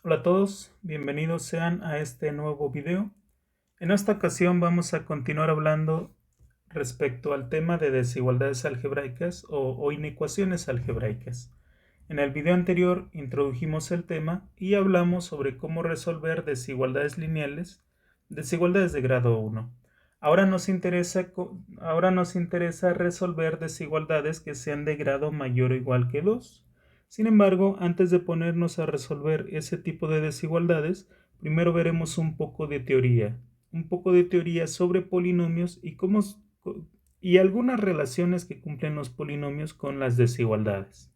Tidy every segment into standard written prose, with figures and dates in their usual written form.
Hola a todos, bienvenidos sean a este nuevo video. En esta ocasión vamos a continuar hablando respecto al tema de desigualdades algebraicas o inecuaciones algebraicas. En el video anterior introdujimos el tema y hablamos sobre cómo resolver desigualdades lineales, desigualdades de grado 1. Ahora nos interesa resolver desigualdades que sean de grado mayor o igual que 2. Sin embargo, antes de ponernos a resolver ese tipo de desigualdades, primero veremos un poco de teoría sobre polinomios y algunas relaciones que cumplen los polinomios con las desigualdades.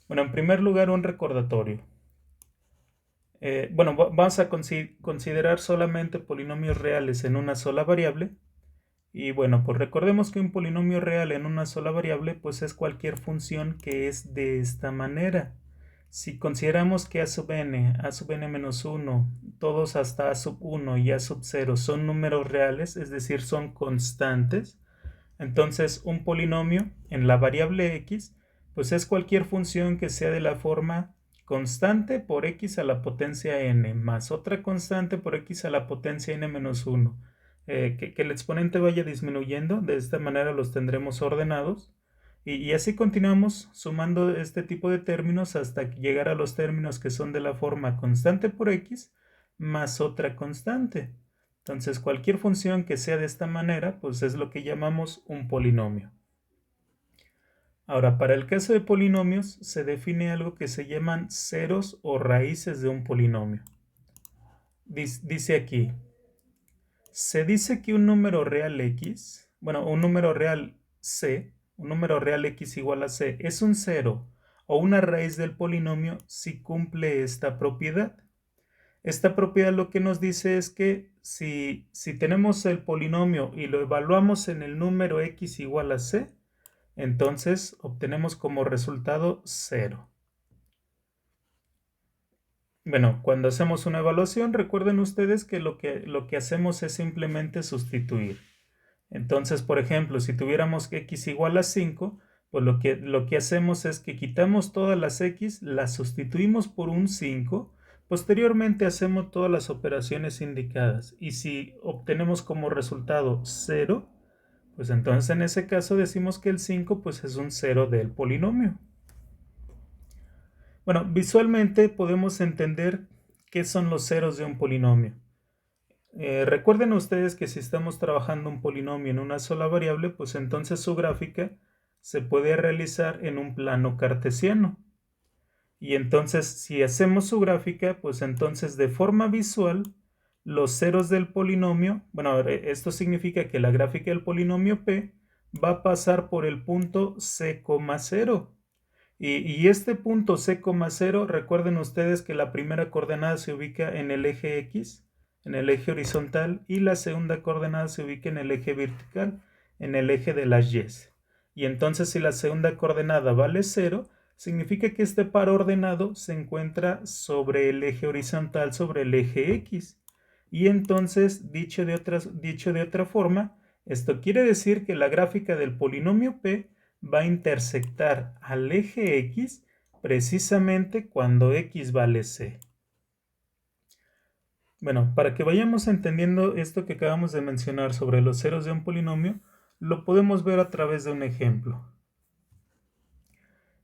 Bueno, en primer lugar, un recordatorio. Vamos a considerar solamente polinomios reales en una sola variable. Y bueno, pues recordemos que un polinomio real en una sola variable pues es cualquier función que es de esta manera. Si consideramos que a sub n menos 1, todos hasta a sub 1 y a sub 0 son números reales, es decir, son constantes, entonces un polinomio en la variable x pues es cualquier función que sea de la forma constante por x a la potencia n más otra constante por x a la potencia n menos 1. Que el exponente vaya disminuyendo, de esta manera los tendremos ordenados. Y así continuamos sumando este tipo de términos hasta llegar a los términos que son de la forma constante por x más otra constante. Entonces cualquier función que sea de esta manera pues es lo que llamamos un polinomio. Ahora, para el caso de polinomios se define algo que se llaman ceros o raíces de un polinomio. Dice aquí, se dice que un número real x, un número real c, un número real x igual a c, es un cero o una raíz del polinomio si cumple esta propiedad. Esta propiedad lo que nos dice es que si tenemos el polinomio y lo evaluamos en el número x igual a c, entonces obtenemos como resultado 0. Bueno, cuando hacemos una evaluación, recuerden ustedes que lo que hacemos es simplemente sustituir. Entonces, por ejemplo, si tuviéramos que x igual a 5, pues lo que hacemos es que quitamos todas las x, las sustituimos por un 5, posteriormente hacemos todas las operaciones indicadas y si obtenemos como resultado 0, pues entonces en ese caso decimos que el 5 pues es un 0 del polinomio. Bueno, visualmente podemos entender qué son los ceros de un polinomio. Recuerden ustedes que si estamos trabajando un polinomio en una sola variable, pues entonces su gráfica se puede realizar en un plano cartesiano. Y entonces si hacemos su gráfica, pues entonces de forma visual, los ceros del polinomio, esto significa que la gráfica del polinomio P va a pasar por el punto C, 0. Y este punto C,0, recuerden ustedes que la primera coordenada se ubica en el eje X, en el eje horizontal, y la segunda coordenada se ubica en el eje vertical, en el eje de las Y. Y entonces si la segunda coordenada vale 0, significa que este par ordenado se encuentra sobre el eje horizontal, sobre el eje X. Y entonces, dicho de otra forma, esto quiere decir que la gráfica del polinomio P va a intersectar al eje X precisamente cuando X vale C. Bueno, para que vayamos entendiendo esto que acabamos de mencionar sobre los ceros de un polinomio, lo podemos ver a través de un ejemplo.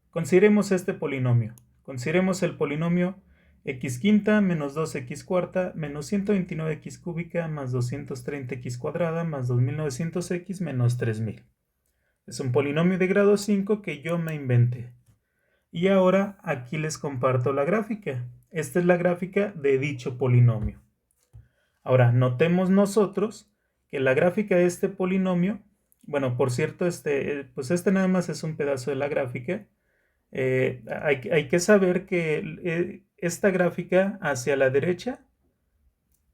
Consideremos este polinomio. Consideremos el polinomio x quinta menos 2x cuarta menos 129x cúbica más 230x cuadrada más 2900x menos 3000. Es un polinomio de grado 5 que yo me inventé. Y ahora aquí les comparto la gráfica. Esta es la gráfica de dicho polinomio. Ahora, notemos nosotros que la gráfica de este polinomio, por cierto, pues este nada más es un pedazo de la gráfica. Hay que saber que esta gráfica hacia la derecha,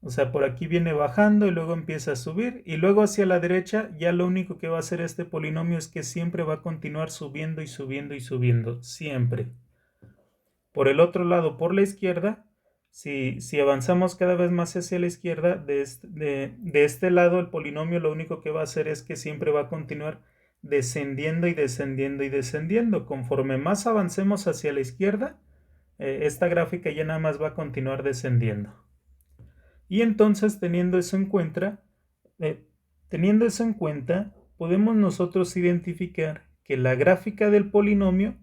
o sea, por aquí viene bajando y luego empieza a subir, y luego hacia la derecha ya lo único que va a hacer este polinomio es que siempre va a continuar subiendo y subiendo y subiendo, siempre. Por el otro lado, por la izquierda, si avanzamos cada vez más hacia la izquierda, de este lado el polinomio lo único que va a hacer es que siempre va a continuar descendiendo y descendiendo y descendiendo. Conforme más avancemos hacia la izquierda, esta gráfica ya nada más va a continuar descendiendo. Y entonces, teniendo eso en cuenta, podemos nosotros identificar que la gráfica del polinomio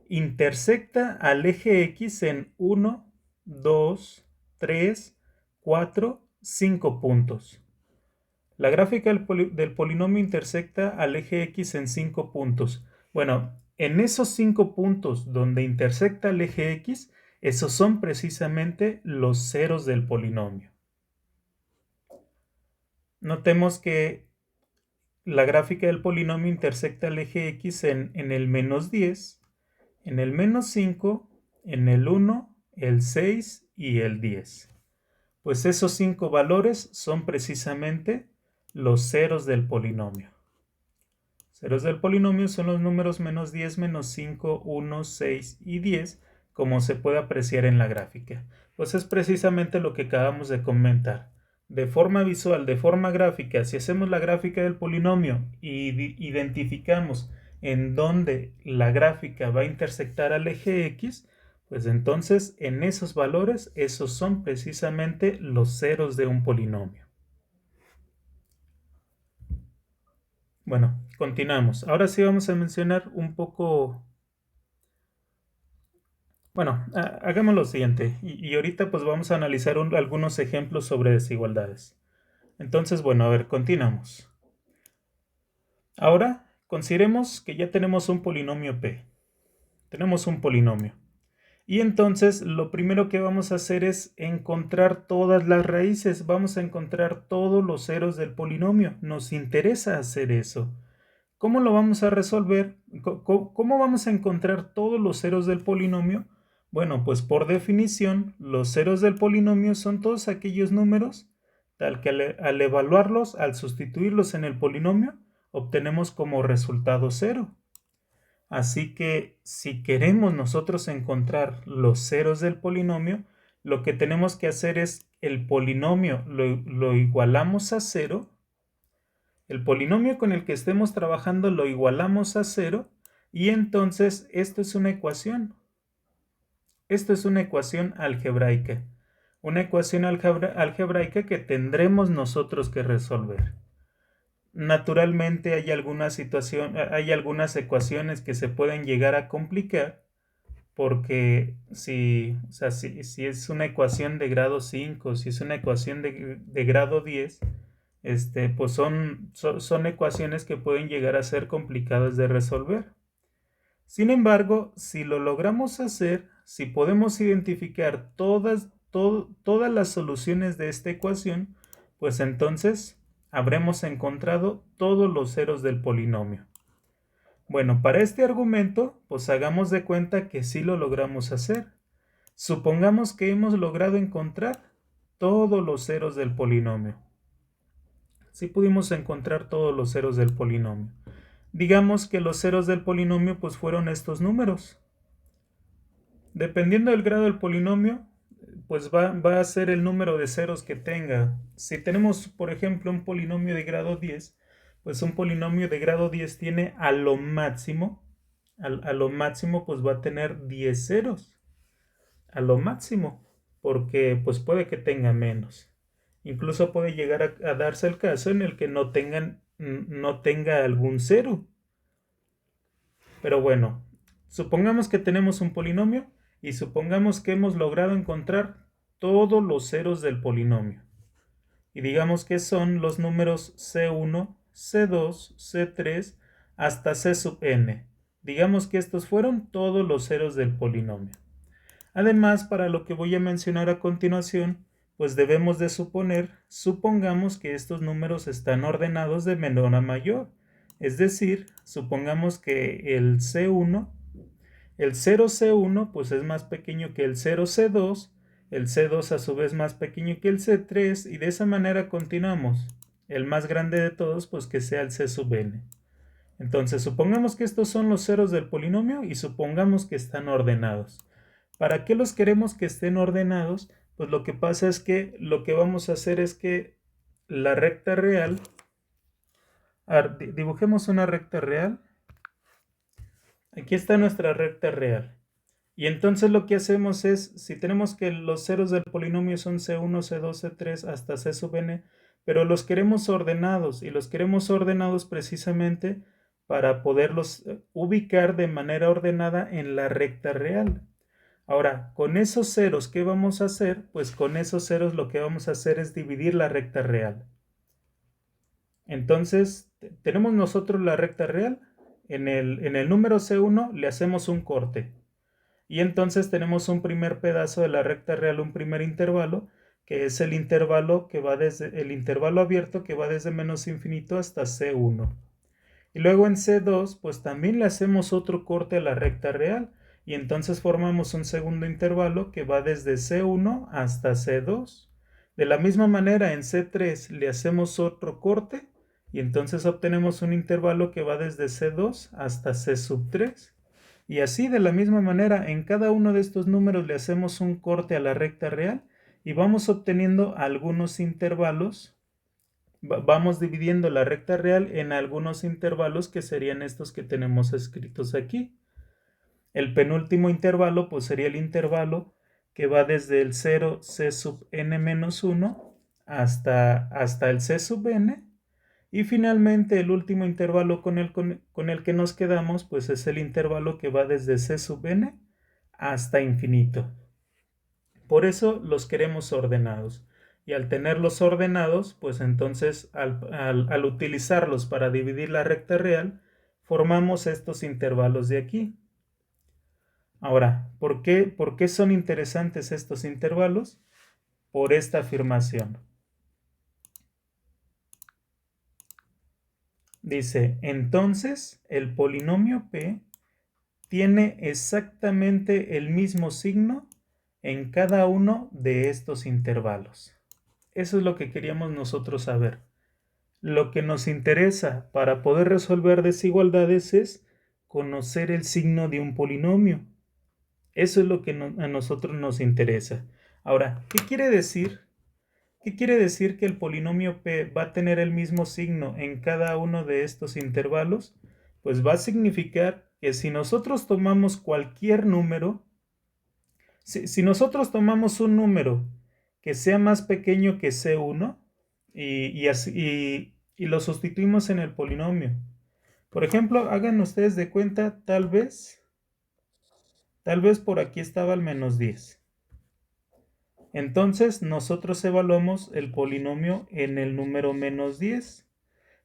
intersecta al eje X en 1, 2, 3, 4, 5 puntos. La gráfica del polinomio intersecta al eje X en 5 puntos. Bueno, en esos 5 puntos donde intersecta el eje X, esos son precisamente los ceros del polinomio. Notemos que la gráfica del polinomio intersecta el eje X en el menos 10, en el menos 5, en el 1, el 6 y el 10. Pues esos 5 valores son precisamente los ceros del polinomio. Ceros del polinomio son los números menos 10, menos 5, 1, 6 y 10, como se puede apreciar en la gráfica. Pues es precisamente lo que acabamos de comentar. De forma visual, de forma gráfica, si hacemos la gráfica del polinomio y identificamos en dónde la gráfica va a intersectar al eje X, pues entonces en esos valores, esos son precisamente los ceros de un polinomio. Bueno, continuamos. Ahora sí vamos a mencionar un poco. Bueno, hagamos lo siguiente. Y ahorita pues vamos a analizar algunos ejemplos sobre desigualdades. Entonces, bueno, a ver, continuamos. Ahora, consideremos que ya tenemos un polinomio P. Tenemos un polinomio. Y entonces lo primero que vamos a hacer es encontrar todas las raíces. Vamos a encontrar todos los ceros del polinomio. Nos interesa hacer eso. ¿Cómo lo vamos a resolver? ¿Cómo vamos a encontrar todos los ceros del polinomio? Bueno, pues por definición, los ceros del polinomio son todos aquellos números tal que al evaluarlos, al sustituirlos en el polinomio, obtenemos como resultado 0. Así que si queremos nosotros encontrar los ceros del polinomio, lo que tenemos que hacer es el polinomio lo igualamos a 0. El polinomio con el que estemos trabajando lo igualamos a 0 y entonces esto es una ecuación. Esto es una ecuación algebraica. Una ecuación algebraica que tendremos nosotros que resolver. Naturalmente hay algunas ecuaciones que se pueden llegar a complicar porque si es una ecuación de grado 5, si es una ecuación de grado 10, pues son ecuaciones que pueden llegar a ser complicadas de resolver. Sin embargo, si lo logramos hacer, si podemos identificar todas las soluciones de esta ecuación, pues entonces habremos encontrado todos los ceros del polinomio. Bueno, para este argumento, pues hagamos de cuenta que sí lo logramos hacer. Supongamos que hemos logrado encontrar todos los ceros del polinomio. Sí pudimos encontrar todos los ceros del polinomio. Digamos que los ceros del polinomio pues fueron estos números. Dependiendo del grado del polinomio, pues va a ser el número de ceros que tenga. Si tenemos, por ejemplo, un polinomio de grado 10, pues un polinomio de grado 10 tiene a lo máximo pues va a tener 10 ceros. A lo máximo, porque pues puede que tenga menos. Incluso puede llegar a darse el caso en el que no tenga algún cero. Pero bueno, supongamos que tenemos un polinomio y supongamos que hemos logrado encontrar todos los ceros del polinomio. Y digamos que son los números C1, C2, C3 hasta C sub n. Digamos que estos fueron todos los ceros del polinomio. Además, para lo que voy a mencionar a continuación, pues debemos de supongamos que estos números están ordenados de menor a mayor. Es decir, supongamos que el C1, el 0C1 pues es más pequeño que el 0C2, el C2 a su vez más pequeño que el C3 y de esa manera continuamos. El más grande de todos pues que sea el C sub n. Entonces supongamos que estos son los ceros del polinomio y supongamos que están ordenados. ¿Para qué los queremos que estén ordenados? Pues lo que pasa es que lo que vamos a hacer es que la recta real, dibujemos una recta real. Aquí está nuestra recta real. Y entonces lo que hacemos es, si tenemos que los ceros del polinomio son C1, C2, C3 hasta C sub n, pero los queremos ordenados, y los queremos ordenados precisamente para poderlos ubicar de manera ordenada en la recta real. Ahora, con esos ceros, ¿qué vamos a hacer? Pues con esos ceros lo que vamos a hacer es dividir la recta real. Entonces, tenemos nosotros la recta real. En el número C1 le hacemos un corte. Y entonces tenemos un primer pedazo de la recta real, un primer intervalo, que es el intervalo que va desde el intervalo abierto que va desde menos infinito hasta C1. Y luego en C2, pues también le hacemos otro corte a la recta real, y entonces formamos un segundo intervalo que va desde C1 hasta C2. De la misma manera en C3 le hacemos otro corte, y entonces obtenemos un intervalo que va desde C2 hasta C sub 3. Y así de la misma manera en cada uno de estos números le hacemos un corte a la recta real y vamos obteniendo algunos intervalos. Vamos dividiendo la recta real en algunos intervalos que serían estos que tenemos escritos aquí. El penúltimo intervalo pues sería el intervalo que va desde el 0 c sub n menos 1 hasta el c sub n. Y finalmente el último intervalo con el que nos quedamos pues es el intervalo que va desde c sub n hasta infinito. Por eso los queremos ordenados. Y al tenerlos ordenados, pues entonces al utilizarlos para dividir la recta real, formamos estos intervalos de aquí. Ahora, ¿por qué son interesantes estos intervalos? Por esta afirmación. Dice, entonces el polinomio P tiene exactamente el mismo signo en cada uno de estos intervalos. Eso es lo que queríamos nosotros saber. Lo que nos interesa para poder resolver desigualdades es conocer el signo de un polinomio. Eso es lo que a nosotros nos interesa. Ahora, ¿qué quiere decir? ¿Qué quiere decir que el polinomio P va a tener el mismo signo en cada uno de estos intervalos? Pues va a significar que si nosotros tomamos cualquier número, si nosotros tomamos un número que sea más pequeño que C1 y lo sustituimos en el polinomio. Por ejemplo, hagan ustedes de cuenta, tal vez por aquí estaba el menos 10. Entonces nosotros evaluamos el polinomio en el número menos 10.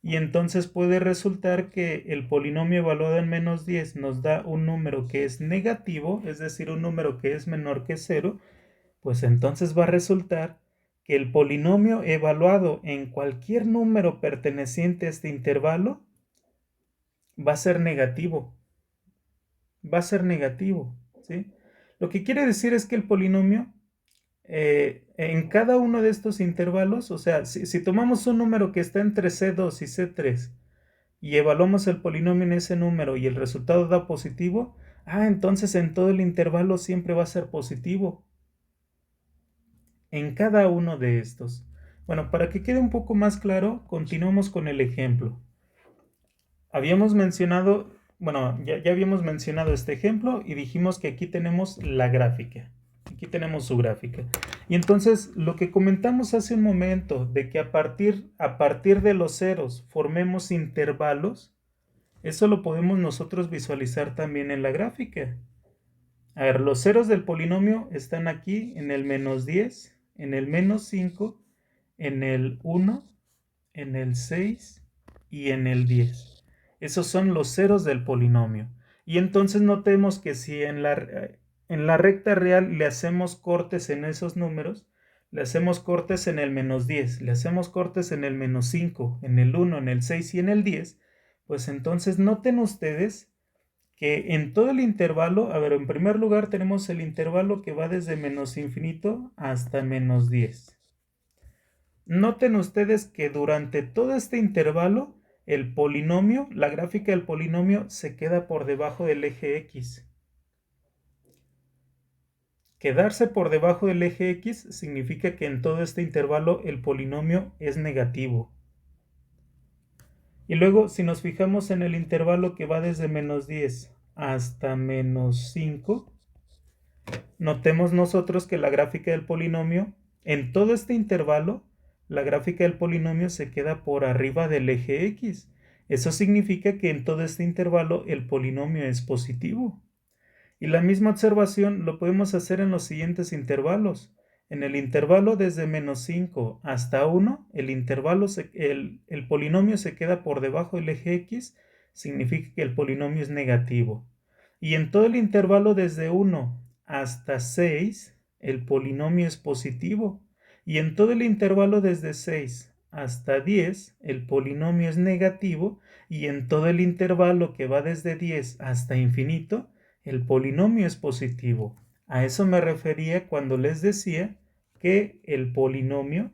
Y entonces puede resultar que el polinomio evaluado en menos 10 nos da un número que es negativo, es decir, un número que es menor que 0, pues entonces va a resultar que el polinomio evaluado en cualquier número perteneciente a este intervalo va a ser negativo. Va a ser negativo, ¿sí? Lo que quiere decir es que el polinomio en cada uno de estos intervalos, o sea, si tomamos un número que está entre C2 y C3 y evaluamos el polinomio en ese número y el resultado da positivo, entonces en todo el intervalo siempre va a ser positivo. En cada uno de estos. Bueno, para que quede un poco más claro, continuamos con el ejemplo. Habíamos mencionado, ya habíamos mencionado este ejemplo y dijimos que aquí tenemos la gráfica. Aquí tenemos su gráfica. Y entonces lo que comentamos hace un momento de que a partir de los ceros formemos intervalos, eso lo podemos nosotros visualizar también en la gráfica. A ver, los ceros del polinomio están aquí en el menos 10, en el menos 5, en el 1, en el 6 y en el 10. Esos son los ceros del polinomio. Y entonces notemos que si en la recta real le hacemos cortes en esos números, le hacemos cortes en el menos 10, le hacemos cortes en el menos 5, en el 1, en el 6 y en el 10, pues entonces noten ustedes que en todo el intervalo, a ver, en primer lugar tenemos el intervalo que va desde menos infinito hasta menos 10. Noten ustedes que durante todo este intervalo, el polinomio, la gráfica del polinomio se queda por debajo del eje X. Quedarse por debajo del eje X significa que en todo este intervalo el polinomio es negativo. Y luego, si nos fijamos en el intervalo que va desde menos 10 hasta menos 5, Notemos nosotros que la gráfica del polinomio, en todo este intervalo, la gráfica del polinomio se queda por arriba del eje X. Eso significa que en todo este intervalo el polinomio es positivo. Y la misma observación lo podemos hacer en los siguientes intervalos. En el intervalo desde menos 5 hasta 1, el polinomio se queda por debajo del eje X, significa que el polinomio es negativo. Y en todo el intervalo desde 1 hasta 6, el polinomio es positivo. Y en todo el intervalo desde 6 hasta 10, el polinomio es negativo. Y en todo el intervalo que va desde 10 hasta infinito, el polinomio es positivo. A eso me refería cuando les decía que el polinomio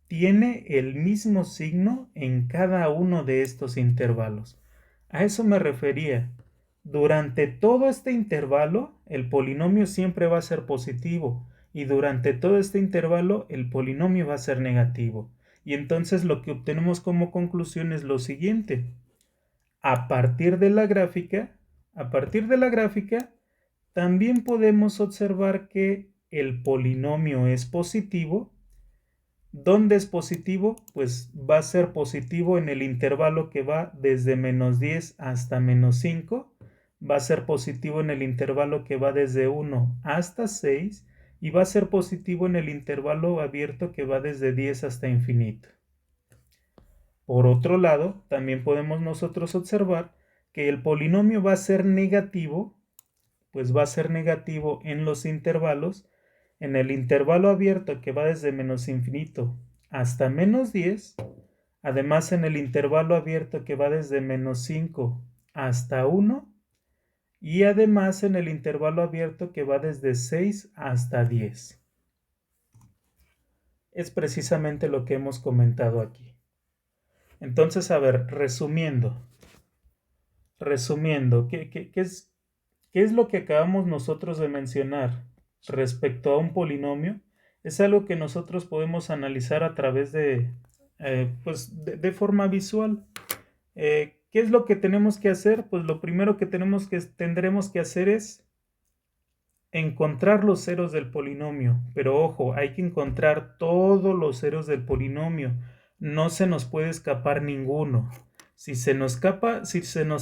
tiene el mismo signo en cada uno de estos intervalos. A eso me refería. Durante todo este intervalo, el polinomio siempre va a ser positivo y durante todo este intervalo, el polinomio va a ser negativo. Y entonces lo que obtenemos como conclusión es lo siguiente. A partir de la gráfica, también podemos observar que el polinomio es positivo. ¿Dónde es positivo? Pues va a ser positivo en el intervalo que va desde menos 10 hasta menos 5. Va a ser positivo en el intervalo que va desde 1 hasta 6. Y va a ser positivo en el intervalo abierto que va desde 10 hasta infinito. Por otro lado, también podemos nosotros observar que el polinomio va a ser negativo, pues va a ser negativo en los intervalos. En el intervalo abierto que va desde menos infinito hasta menos 10, además en el intervalo abierto que va desde menos 5 hasta 1, y además en el intervalo abierto que va desde 6 hasta 10. Es precisamente lo que hemos comentado aquí. Entonces, a ver, resumiendo, ¿qué es lo que acabamos nosotros de mencionar respecto a un polinomio? Es algo que nosotros podemos analizar a través de forma visual. ¿Qué es lo que tenemos que hacer? Pues lo primero que tendremos que hacer es encontrar los ceros del polinomio. Pero ojo, hay que encontrar todos los ceros del polinomio. No se nos puede escapar ninguno. Si se nos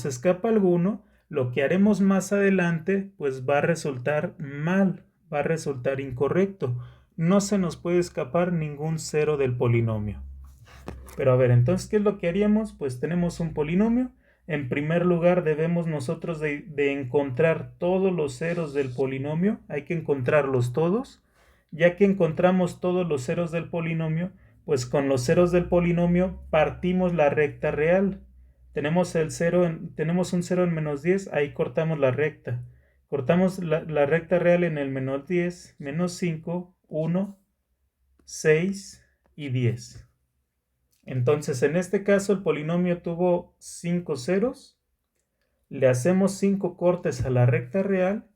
escapa alguno, lo que haremos más adelante pues va a resultar mal, va a resultar incorrecto. No se nos puede escapar ningún cero del polinomio. Pero a ver, entonces, ¿qué es lo que haríamos? Pues tenemos un polinomio. En primer lugar, debemos nosotros de encontrar todos los ceros del polinomio. Hay que encontrarlos todos. Ya que encontramos todos los ceros del polinomio, pues con los ceros del polinomio partimos la recta real. Tenemos un 0 en menos 10, ahí cortamos la recta. Cortamos la recta real en el menos 10, menos 5, 1, 6 y 10. Entonces, en este caso, el polinomio tuvo 5 ceros. Le hacemos 5 cortes a la recta real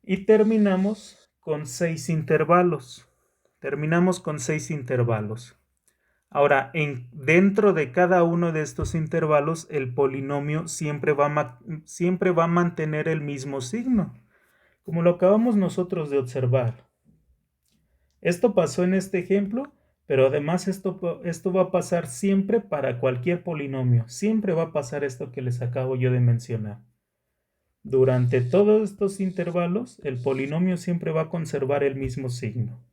y terminamos con 6 intervalos. Ahora, dentro de cada uno de estos intervalos, el polinomio siempre va a mantener el mismo signo, como lo acabamos nosotros de observar. Esto pasó en este ejemplo, pero además esto va a pasar siempre para cualquier polinomio. Siempre va a pasar esto que les acabo yo de mencionar. Durante todos estos intervalos, el polinomio siempre va a conservar el mismo signo.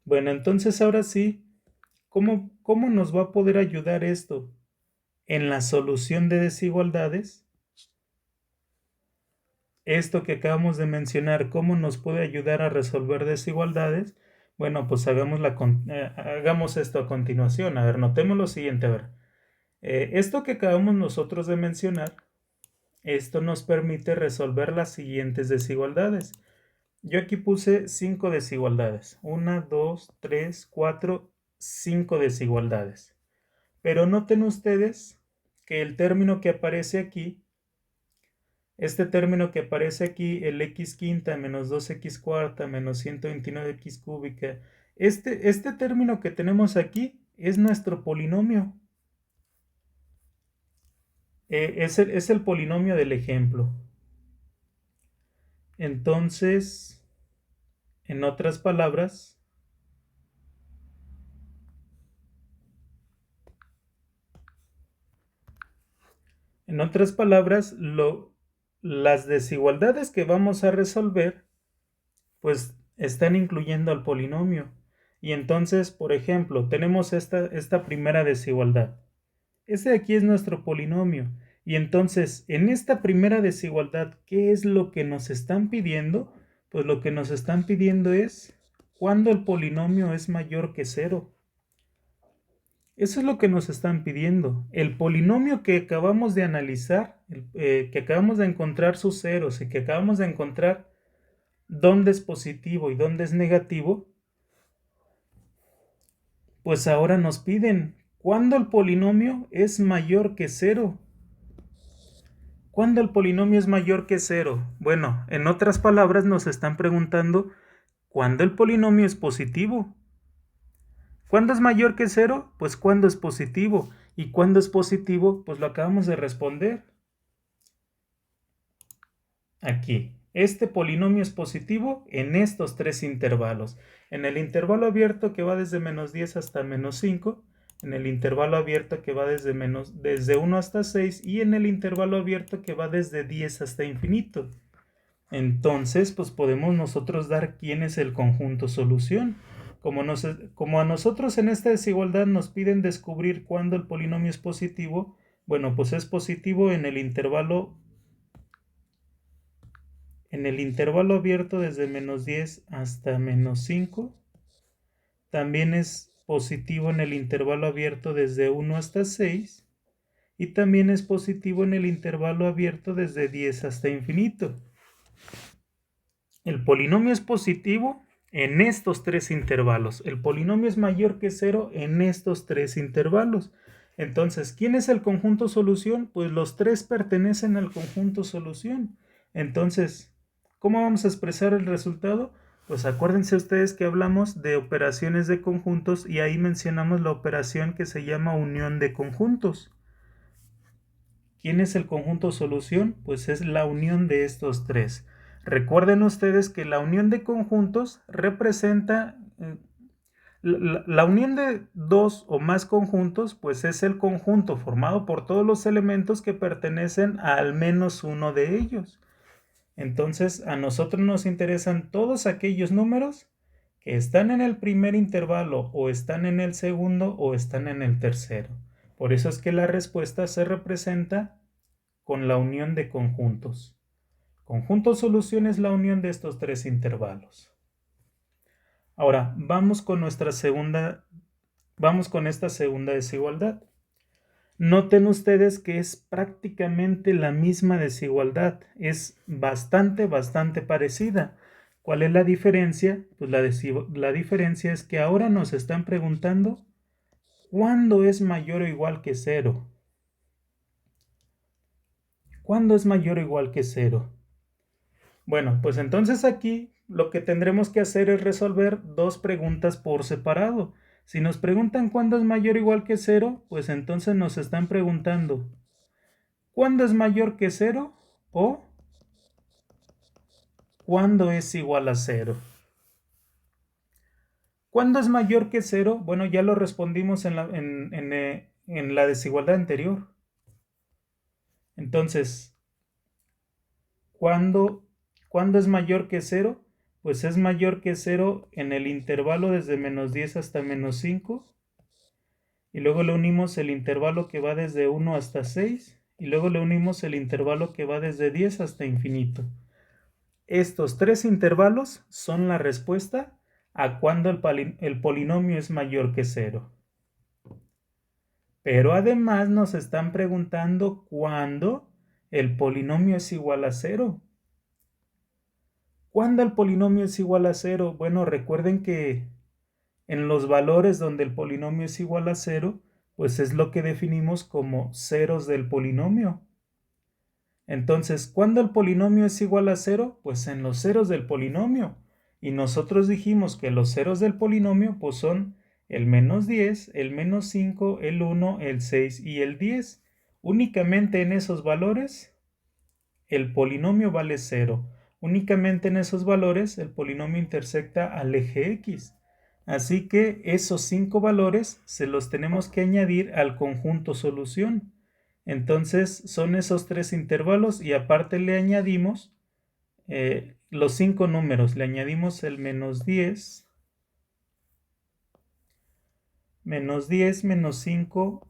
Bueno, entonces ahora sí, ¿cómo nos va a poder ayudar esto en la solución de desigualdades? Esto que acabamos de mencionar, ¿cómo nos puede ayudar a resolver desigualdades? Bueno, pues hagamos esto a continuación. A ver, notemos lo siguiente. A ver, esto que acabamos nosotros de mencionar, esto nos permite resolver las siguientes desigualdades. Yo aquí puse 5 desigualdades. 1, 2, 3, 4, 5 desigualdades. Pero noten ustedes que el término que aparece aquí, este término que aparece aquí, el x quinta menos 2x cuarta menos 129x cúbica, este término que tenemos aquí es nuestro polinomio. Es el polinomio del ejemplo. Entonces, en otras palabras, las desigualdades que vamos a resolver, pues están incluyendo al polinomio. Y entonces, por ejemplo, tenemos esta primera desigualdad. Este de aquí es nuestro polinomio. Y entonces, en esta primera desigualdad, ¿qué es lo que nos están pidiendo? Pues lo que nos están pidiendo es cuando el polinomio es mayor que 0. Eso es lo que nos están pidiendo. El polinomio que acabamos de analizar, que acabamos de encontrar sus ceros y que acabamos de encontrar dónde es positivo y dónde es negativo, pues ahora nos piden cuando el polinomio es mayor que 0. ¿Cuándo el polinomio es mayor que 0? Bueno, en otras palabras nos están preguntando ¿cuándo el polinomio es positivo? ¿Cuándo es mayor que 0? Pues cuando es positivo. ¿Y cuándo es positivo? Pues lo acabamos de responder. Aquí. Este polinomio es positivo en estos tres intervalos. En el intervalo abierto que va desde menos 10 hasta menos 5, en el intervalo abierto que va desde 1 hasta 6 y en el intervalo abierto que va desde 10 hasta infinito. Entonces, pues podemos nosotros dar quién es el conjunto solución. Como a nosotros en esta desigualdad nos piden descubrir cuándo el polinomio es positivo, bueno, pues es positivo en el intervalo abierto desde menos 10 hasta menos 5. También es positivo en el intervalo abierto desde 1 hasta 6. Y también es positivo en el intervalo abierto desde 10 hasta infinito. El polinomio es positivo en estos tres intervalos. El polinomio es mayor que 0 en estos tres intervalos. Entonces, ¿quién es el conjunto solución? Pues los tres pertenecen al conjunto solución. Entonces, ¿cómo vamos a expresar el resultado? Pues acuérdense ustedes que hablamos de operaciones de conjuntos y ahí mencionamos la operación que se llama unión de conjuntos. ¿Quién es el conjunto solución? Pues es la unión de estos tres. Recuerden ustedes que la unión de conjuntos representa la unión de dos o más conjuntos, pues es el conjunto formado por todos los elementos que pertenecen a al menos uno de ellos. Entonces, a nosotros nos interesan todos aquellos números que están en el primer intervalo o están en el segundo o están en el tercero. Por eso es que la respuesta se representa con la unión de conjuntos. Conjunto solución es la unión de estos tres intervalos. Ahora, vamos con esta segunda desigualdad. Noten ustedes que es prácticamente la misma desigualdad, es bastante parecida. ¿Cuál es la diferencia? Pues la diferencia es que ahora nos están preguntando ¿cuándo es mayor o igual que 0? ¿Cuándo es mayor o igual que 0? Bueno, pues entonces aquí lo que tendremos que hacer es resolver dos preguntas por separado. Si nos preguntan cuándo es mayor o igual que 0, pues entonces nos están preguntando ¿cuándo es mayor que 0? O ¿cuándo es igual a 0? ¿Cuándo es mayor que 0? Bueno, ya lo respondimos en la desigualdad anterior. Entonces, ¿cuándo es mayor que 0? Pues es mayor que 0 en el intervalo desde menos 10 hasta menos 5. Y luego le unimos el intervalo que va desde 1 hasta 6. Y luego le unimos el intervalo que va desde 10 hasta infinito. Estos tres intervalos son la respuesta a cuando el polinomio es mayor que 0. Pero además nos están preguntando cuándo el polinomio es igual a 0. ¿Cuándo el polinomio es igual a 0? Bueno, recuerden que en los valores donde el polinomio es igual a 0, pues es lo que definimos como ceros del polinomio. Entonces, ¿cuándo el polinomio es igual a 0? Pues en los ceros del polinomio. Y nosotros dijimos que los ceros del polinomio pues son el menos 10, el menos 5, el 1, el 6 y el 10. Únicamente en esos valores el polinomio vale 0. Únicamente en esos valores el polinomio intersecta al eje X. Así que esos 5 valores se los tenemos que añadir al conjunto solución. Entonces son esos 3 intervalos y aparte le añadimos los 5 números. Le añadimos el menos 10, menos 5,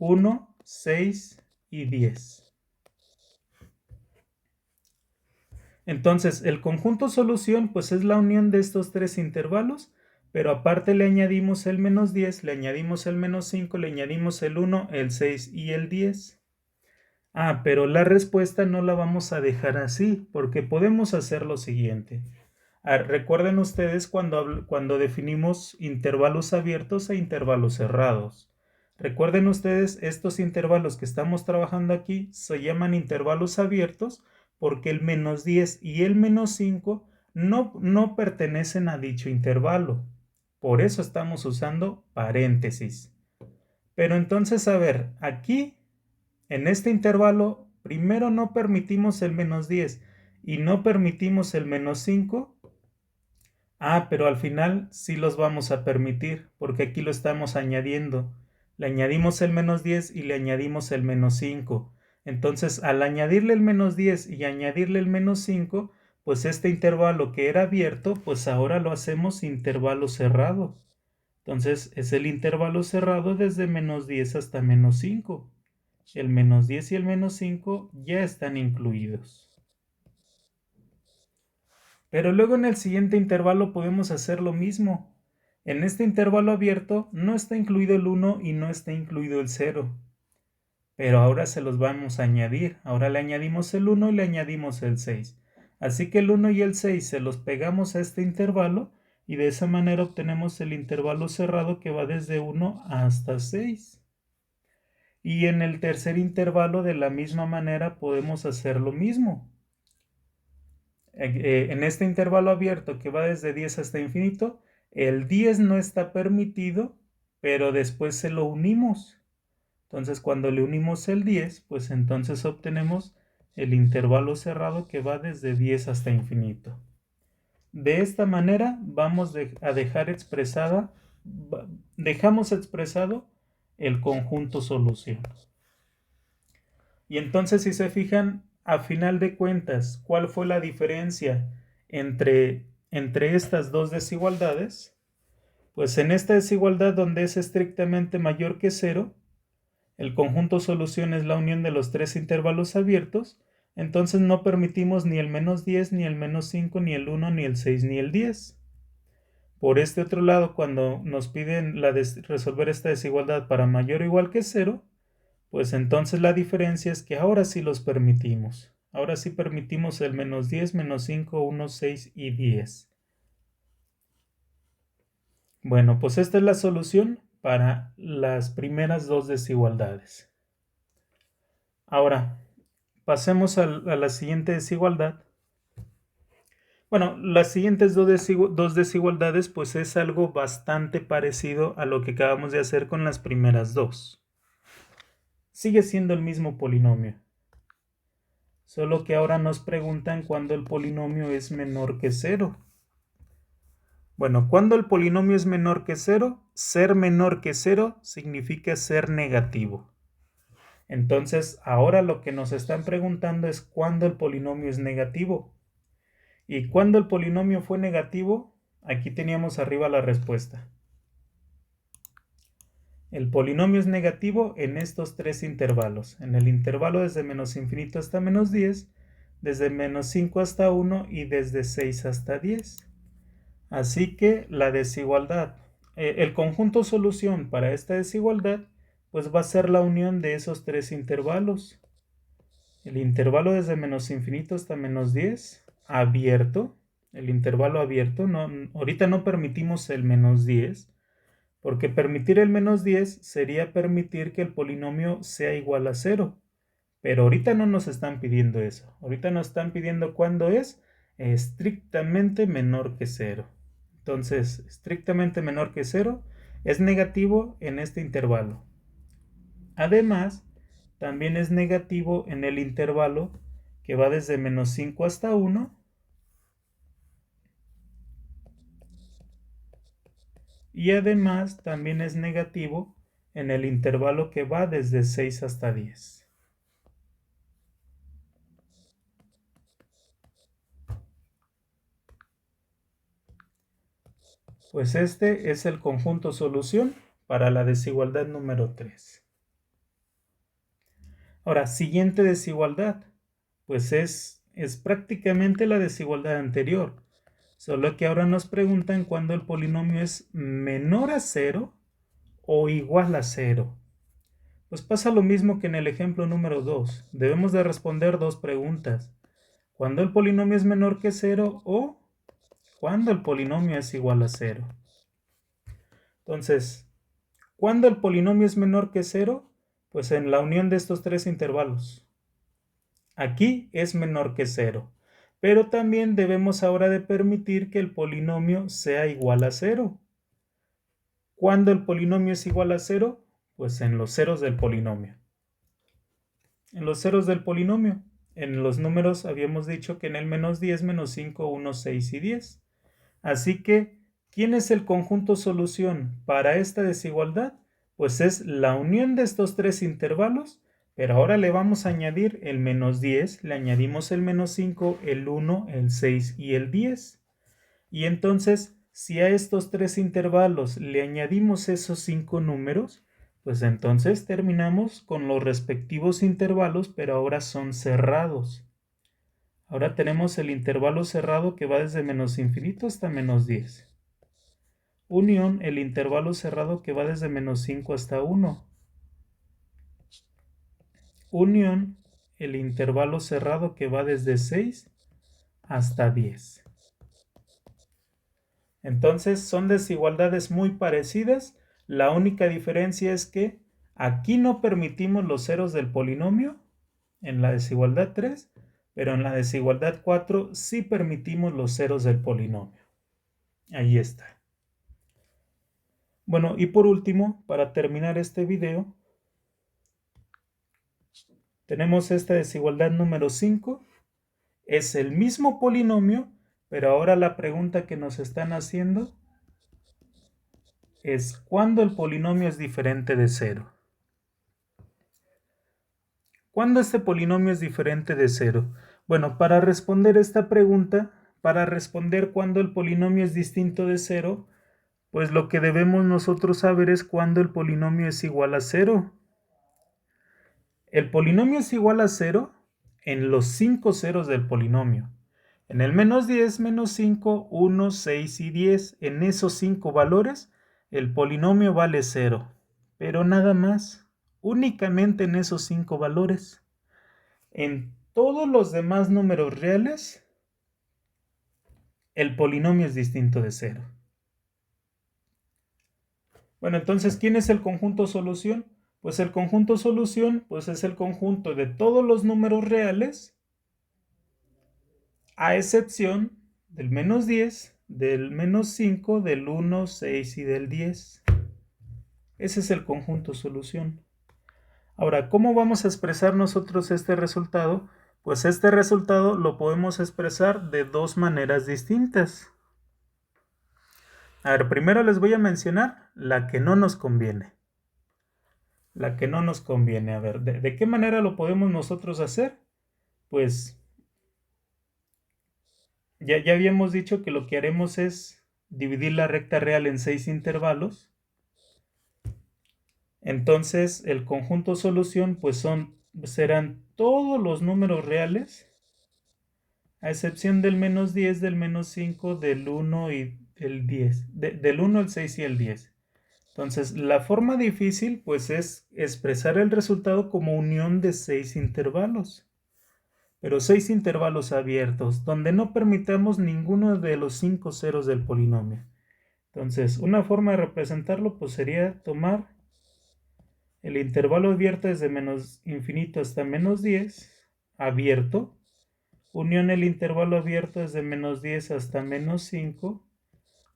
1, 6 y 10. Entonces, el conjunto solución pues es la unión de estos 3 intervalos, pero aparte le añadimos el menos 10, le añadimos el menos 5, le añadimos el 1, el 6 y el 10. Pero la respuesta no la vamos a dejar así, porque podemos hacer lo siguiente. Recuerden ustedes cuando definimos intervalos abiertos e intervalos cerrados. Recuerden ustedes, estos intervalos que estamos trabajando aquí se llaman intervalos abiertos porque el menos 10 y el menos 5 no pertenecen a dicho intervalo. Por eso estamos usando paréntesis. Pero entonces, a ver, aquí, en este intervalo, primero no permitimos el menos 10 y no permitimos el menos 5. Pero al final sí los vamos a permitir, porque aquí lo estamos añadiendo. Le añadimos el menos 10 y le añadimos el menos 5. Entonces, al añadirle el menos 10 y añadirle el menos 5, pues este intervalo que era abierto, pues ahora lo hacemos intervalo cerrado. Entonces, es el intervalo cerrado desde menos 10 hasta menos 5. El menos 10 y el menos 5 ya están incluidos. Pero luego en el siguiente intervalo podemos hacer lo mismo. En este intervalo abierto no está incluido el 1 y no está incluido el 0. Pero ahora se los vamos a añadir. Ahora le añadimos el 1 y le añadimos el 6. Así que el 1 y el 6 se los pegamos a este intervalo y de esa manera obtenemos el intervalo cerrado que va desde 1 hasta 6. Y en el tercer intervalo de la misma manera podemos hacer lo mismo. En este intervalo abierto que va desde 10 hasta infinito, el 10 no está permitido, pero después se lo unimos. Entonces, cuando le unimos el 10, pues entonces obtenemos el intervalo cerrado que va desde 10 hasta infinito. De esta manera vamos a dejar dejamos expresado el conjunto solución. Y entonces, si se fijan, a final de cuentas, ¿cuál fue la diferencia entre estas dos desigualdades? Pues en esta desigualdad donde es estrictamente mayor que 0, el conjunto solución es la unión de los 3 intervalos abiertos, entonces no permitimos ni el menos 10, ni el menos 5, ni el 1, ni el 6, ni el 10. Por este otro lado, cuando nos piden resolver esta desigualdad para mayor o igual que 0, pues entonces la diferencia es que ahora sí los permitimos. Ahora sí permitimos el menos 10, menos 5, 1, 6 y 10. Bueno, pues esta es la solución para las primeras dos desigualdades. Ahora, pasemos a la siguiente desigualdad. Bueno, las siguientes dos desigualdades pues es algo bastante parecido a lo que acabamos de hacer con las primeras dos. Sigue siendo el mismo polinomio. Solo que ahora nos preguntan cuándo el polinomio es menor que 0. Bueno, cuando el polinomio es menor que 0, ser menor que 0 significa ser negativo. Entonces, ahora lo que nos están preguntando es cuándo el polinomio es negativo. Y cuando el polinomio fue negativo, aquí teníamos arriba la respuesta. El polinomio es negativo en estos 3 intervalos. En el intervalo desde menos infinito hasta menos 10, desde menos 5 hasta 1 y desde 6 hasta 10. Así que la desigualdad, el conjunto solución para esta desigualdad, pues va a ser la unión de esos 3 intervalos. El intervalo desde menos infinito hasta menos 10, abierto. El intervalo abierto, ahorita no permitimos el menos 10, porque permitir el menos 10 sería permitir que el polinomio sea igual a 0. Pero ahorita no nos están pidiendo eso. Ahorita nos están pidiendo cuándo es estrictamente menor que 0. Entonces, estrictamente menor que 0 Es negativo en este intervalo. Además, también es negativo en el intervalo que va desde menos 5 hasta 1. Y además también es negativo en el intervalo que va desde 6 hasta 10. Pues este es el conjunto solución para la desigualdad número 3. Ahora, siguiente desigualdad, pues es prácticamente la desigualdad anterior, solo que ahora nos preguntan cuando el polinomio es menor a 0 o igual a 0. Pues pasa lo mismo que en el ejemplo número 2. Debemos de responder dos preguntas. ¿Cuándo el polinomio es menor que 0 o cuándo el polinomio es igual a 0? Entonces, ¿cuándo el polinomio es menor que 0? Pues en la unión de estos tres intervalos. Aquí es menor que 0. Pero también debemos ahora de permitir que el polinomio sea igual a 0. ¿Cuándo el polinomio es igual a 0? Pues en los ceros del polinomio. En los ceros del polinomio. En los números habíamos dicho que en el menos 10, menos 5, 1, 6 y 10. Así que, ¿quién es el conjunto solución para esta desigualdad? Pues es la unión de estos tres intervalos, pero ahora le vamos a añadir el menos 10, le añadimos el menos 5, el 1, el 6 y el 10. Y entonces, si a estos tres intervalos le añadimos esos 5 números, pues entonces terminamos con los respectivos intervalos, pero ahora son cerrados. Ahora tenemos el intervalo cerrado que va desde menos infinito hasta menos 10. Unión, el intervalo cerrado que va desde menos 5 hasta 1. Unión, el intervalo cerrado que va desde 6 hasta 10. Entonces son desigualdades muy parecidas. La única diferencia es que aquí no permitimos los ceros del polinomio en la desigualdad 3, pero en la desigualdad 4 sí permitimos los ceros del polinomio. Ahí está. Bueno, y por último, para terminar este video, tenemos esta desigualdad número 5. Es el mismo polinomio, pero ahora la pregunta que nos están haciendo es ¿cuándo el polinomio es diferente de 0? ¿Cuándo este polinomio es diferente de 0? Bueno, para responder esta pregunta, para responder cuándo el polinomio es distinto de 0, pues lo que debemos nosotros saber es cuándo el polinomio es igual a 0. El polinomio es igual a 0 en los 5 ceros del polinomio. En el menos 10, menos 5, 1, 6 y 10, en esos 5 valores, el polinomio vale 0. Pero nada más, únicamente en esos 5 valores. En todos los demás números reales, el polinomio es distinto de 0. Bueno, entonces, ¿quién es el conjunto solución? Pues el conjunto solución pues es el conjunto de todos los números reales, a excepción del menos 10, del menos 5, del 1, 6 y del 10. Ese es el conjunto solución. Ahora, ¿cómo vamos a expresar nosotros este resultado? Pues este resultado lo podemos expresar de dos maneras distintas. A ver, primero les voy a mencionar la que no nos conviene. La que no nos conviene. A ver, ¿de qué manera lo podemos nosotros hacer? Pues ya habíamos dicho que lo que haremos es dividir la recta real en 6 intervalos. Entonces el conjunto solución pues serán todos los números reales, a excepción del menos 10, del menos 5, del 1 y el 10, del 1, el 6 y el 10. Entonces la forma difícil pues es expresar el resultado como unión de 6 intervalos. Pero 6 intervalos abiertos, donde no permitamos ninguno de los 5 ceros del polinomio. Entonces, una forma de representarlo pues sería tomar el intervalo abierto desde menos infinito hasta menos 10, abierto, unión el intervalo abierto desde menos 10 hasta menos 5,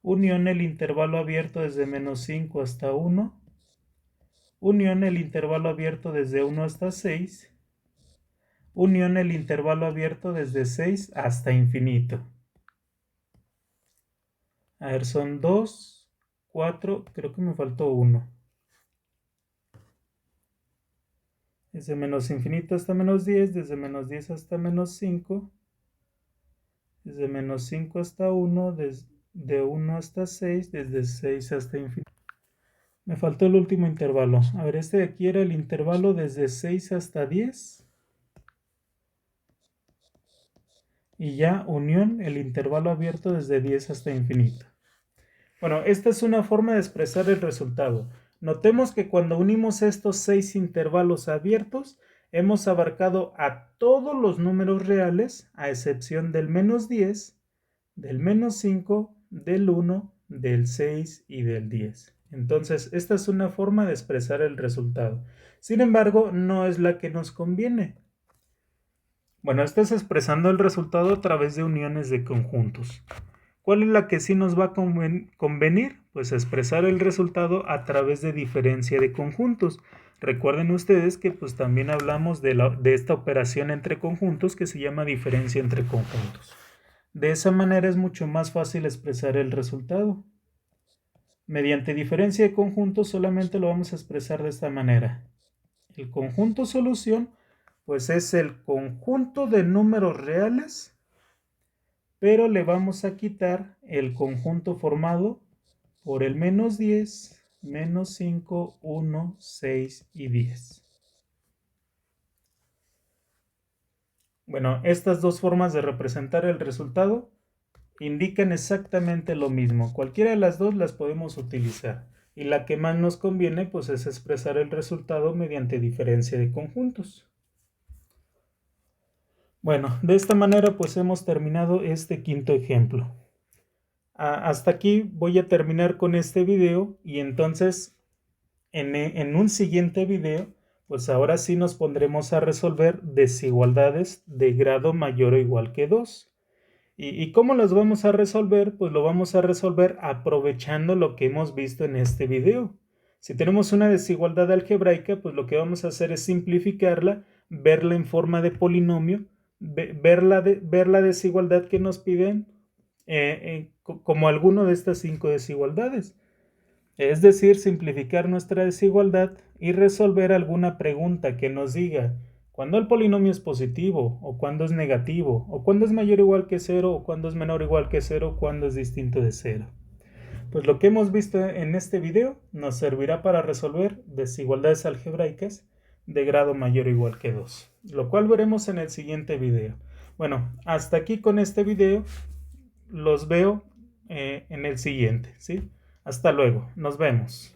unión el intervalo abierto desde menos 5 hasta 1, unión el intervalo abierto desde 1 hasta 6, unión el intervalo abierto desde 6 hasta infinito. A ver, son 2, 4, creo que me faltó 1. Desde menos infinito hasta menos 10, desde menos 10 hasta menos 5, desde menos 5 hasta 1, desde 1 hasta 6, desde 6 hasta infinito. Me faltó el último intervalo. A ver, este de aquí era el intervalo desde 6 hasta 10. Y ya unión el intervalo abierto desde 10 hasta infinito. Bueno, esta es una forma de expresar el resultado. Notemos que cuando unimos estos 6 intervalos abiertos, hemos abarcado a todos los números reales, a excepción del menos 10, del menos 5, del 1, del 6 y del 10. Entonces, esta es una forma de expresar el resultado. Sin embargo, no es la que nos conviene. Bueno, esta es expresando el resultado a través de uniones de conjuntos. ¿Cuál es la que sí nos va a convenir? Pues expresar el resultado a través de diferencia de conjuntos. Recuerden ustedes que pues también hablamos de esta operación entre conjuntos que se llama diferencia entre conjuntos. De esa manera es mucho más fácil expresar el resultado. Mediante diferencia de conjuntos solamente lo vamos a expresar de esta manera. El conjunto solución pues es el conjunto de números reales, pero le vamos a quitar el conjunto formado por el menos 10, menos 5, 1, 6 y 10. Bueno, estas dos formas de representar el resultado indican exactamente lo mismo. Cualquiera de las dos las podemos utilizar. Y la que más nos conviene pues es expresar el resultado mediante diferencia de conjuntos. Bueno, de esta manera pues hemos terminado este quinto ejemplo. Hasta aquí voy a terminar con este video y entonces en un siguiente video pues ahora sí nos pondremos a resolver desigualdades de grado mayor o igual que 2. ¿Y cómo las vamos a resolver? Pues lo vamos a resolver aprovechando lo que hemos visto en este video. Si tenemos una desigualdad algebraica, pues lo que vamos a hacer es simplificarla, verla en forma de polinomio, ver la desigualdad que nos piden como alguno de estas 5 desigualdades. Es decir, simplificar nuestra desigualdad y resolver alguna pregunta que nos diga cuándo el polinomio es positivo, o cuándo es negativo, o cuándo es mayor o igual que 0, o cuándo es menor o igual que 0, o cuándo es distinto de 0. Pues lo que hemos visto en este video nos servirá para resolver desigualdades algebraicas de grado mayor o igual que 2, lo cual veremos en el siguiente video. Bueno, hasta aquí con este video, los veo en el siguiente, ¿sí? Hasta luego, nos vemos.